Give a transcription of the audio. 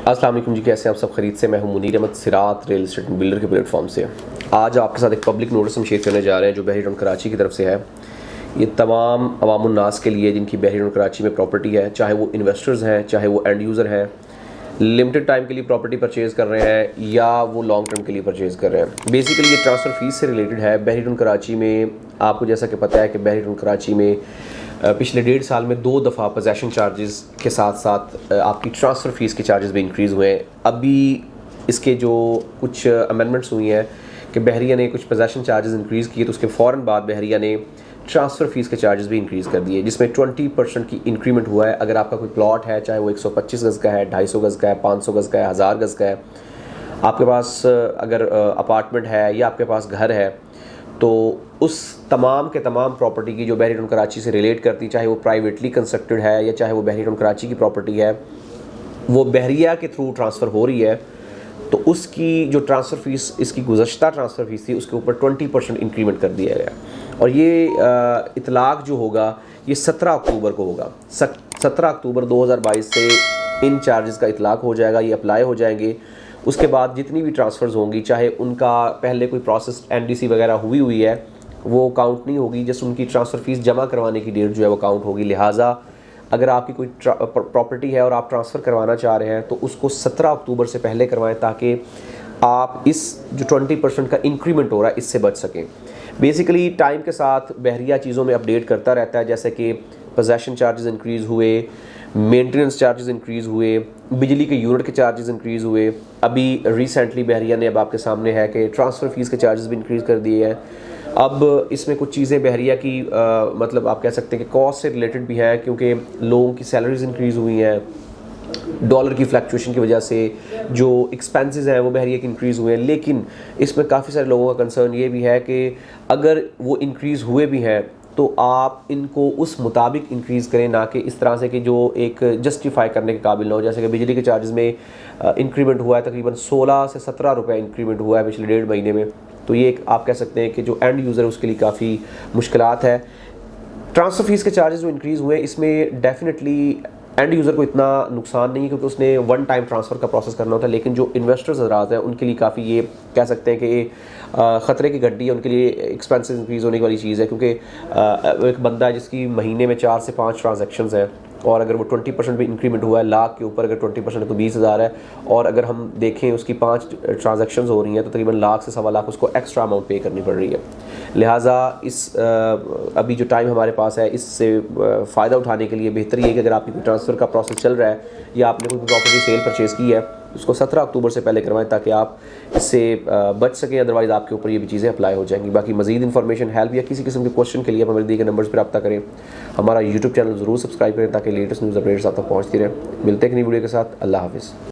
अस्सलाम वालेकुम जी, कैसे हैं आप सब? खरीद से मैं हूं मुनीर अहमद सिरात रियल एस्टेट बिल्डर के प्लेटफॉर्म से। आज आपके साथ एक पब्लिक नोटिस हम शेयर करने जा रहे हैं जो बहरी रोड कराची की तरफ से है। ये तमाम अवामुन्नास के लिए जिनकी बहरी रोड कराची में प्रॉपर्टी है, चाहे वो इन्वेस्टर्स हैं, चाहे वो एंड यूज़र हैं, लिमिटेड टाइम के लिए प्रॉपर्टी परचेज़ कर रहे हैं या वो लॉन्ग टर्म के लिए परचेज़ कर रहे हैं। बेसिकली ये ट्रांसफ़र फ़ीस से रिलेटेड है। बहरी रोड कराची में आपको जैसा कि पता है कि बहरी रोड कराची में पिछले 1.5 साल में 2 दफ़ा पोजेसन चार्जेस के साथ साथ आपकी ट्रांसफ़र फ़ीस के चार्जेस भी इंक्रीज़ हुए हैं। अभी इसके जो कुछ अमेंडमेंट्स हुई हैं कि बहरिया ने कुछ पोजेसन चार्जेस इंक्रीज़ किए, तो उसके फ़ौरन बाद बहरिया ने ट्रांसफ़र फ़ीस के चार्जेस भी इंक्रीज़ कर दिए, जिसमें 20% की इंक्रीमेंट हुआ है। अगर आपका कोई प्लॉट है, चाहे वो 125 गज़ का है, 250 गज़ का है, 500 गज़ का है, 1000 गज़ का है, आपके पास अगर अपार्टमेंट है या आपके पास घर है, तो उस तमाम के तमाम प्रॉपर्टी की जो बहरी रोड कराची से रिलेट करती, चाहे वो प्राइवेटली कंस्ट्रक्टेड है या चाहे वो बहरी रोड कराची की प्रॉपर्टी है, वो बहरिया के थ्रू ट्रांसफ़र हो रही है, तो उसकी जो ट्रांसफ़र फ़ीस, इसकी गुज़श्ता ट्रांसफ़र फ़ीस थी, उसके ऊपर 20% इंक्रीमेंट कर दिया गया। और ये इतलाक़ जो होगा ये 17 अक्टूबर को होगा। 17 अक्टूबर 2022 से इन चार्जेस का इतलाक़ हो जाएगा, ये अप्लाई हो जाएंगे। उसके बाद जितनी भी ट्रांसफ़र्स होंगी, चाहे उनका पहले कोई प्रोसेस एनडीसी वगैरह हुई है, वो काउंट नहीं होगी, जस्ट उनकी ट्रांसफ़र फ़ीस जमा करवाने की डेट जो है वो काउंट होगी। लिहाजा अगर आपकी कोई प्रॉपर्टी है और आप ट्रांसफ़र करवाना चाह रहे हैं तो उसको 17 अक्टूबर से पहले करवाएं, ताकि आप इस जो 20% का इंक्रीमेंट हो रहा है इससे बच सकें। बेसिकली टाइम के साथ बहरिया चीज़ों में अपडेट करता रहता है, जैसे कि पोजेसन चार्जेस इंक्रीज़ हुए, मेंटेनेंस चार्जेस इंक्रीज़ हुए, बिजली के यूनिट के चार्जेस इंक्रीज़ हुए। अभी रिसेंटली बहरिया ने अब आपके सामने है कि ट्रांसफ़र फ़ीस के चार्जेस भी इंक्रीज़ कर दिए हैं। अब इसमें कुछ चीज़ें बहरिया की मतलब आप कह सकते हैं कि कॉस्ट से रिलेटेड भी है, क्योंकि लोगों की सैलरीज इंक्रीज़ हुई हैं, डॉलर की फ्लक्चुएशन की वजह से जो एक्सपेंसेस हैं वो बहरिया के इंक्रीज़ हुए हैं। लेकिन इसमें काफ़ी सारे लोगों का कंसर्न ये भी है कि अगर वो इंक्रीज़ हुए भी हैं तो आप इनको उस मुताबिक इंक्रीज़ करें, ना कि इस तरह से कि जो एक जस्टिफाई करने के काबिल ना हो। जैसे कि बिजली के चार्जेस में इंक्रीमेंट हुआ है, तकरीबन 16 से 17 रुपये इंक्रीमेंट हुआ है पिछले 1.5 महीने में। तो ये एक आप कह सकते हैं कि जो एंड यूज़र है उसके लिए काफ़ी मुश्किलात है। ट्रांसफ़र फ़ीस के चार्जेस जो इंक्रीज़ हुए, इसमें डेफिनेटली एंड यूज़र को इतना नुकसान नहीं है, क्योंकि उसने वन टाइम ट्रांसफ़र का प्रोसेस करना होता है। लेकिन जो इन्वेस्टर्स हज़रात हैं उनके लिए काफ़ी ये कह सकते हैं कि ख़तरे की घंटी है, उनके लिए एक्सपेंसेस इंक्रीज़ होने वाली चीज़ है। क्योंकि एक बंदा है जिसकी महीने में 4 से 5 ट्रांजैक्शंस हैं, और अगर वो 20% भी इंक्रीमेंट हुआ है, लाख के ऊपर अगर 20% है तो 20,000 है, और अगर हम देखें उसकी 5 ट्रांजैक्शंस हो रही हैं तो तकरीबन लाख से 1.25 लाख उसको एक्स्ट्रा अमाउंट पे करनी पड़ रही है। लिहाजा इस अभी जो टाइम हमारे पास है, इससे फ़ायदा उठाने के लिए बेहतर ये है कि अगर आपकी कोई ट्रांसफ़र का प्रोसेस चल रहा है या आपने कोई प्रॉपर्टी सेल परचेज़ की है, उसको 17 अक्टूबर से पहले करवाएं, ताकि आप इससे बच सकें। अदरवाइज़ आपके ऊपर ये भी चीज़ें अप्लाई हो जाएंगी। बाकी मज़ीद इन्फॉर्मेशन, हेल्प या किसी किस्म के क्वेश्चन के लिए आप हमारे दिए गए नंबर्स पर रब्ता करें। हमारा यूट्यूब चैनल ज़रूर सब्सक्राइब करें ताकि लेटेस्ट न्यूज़ अपडेट्स आप तक पहुँचती रहें। मिलते हैं एक नई वीडियो के साथ। अल्लाह हाफ़िज़।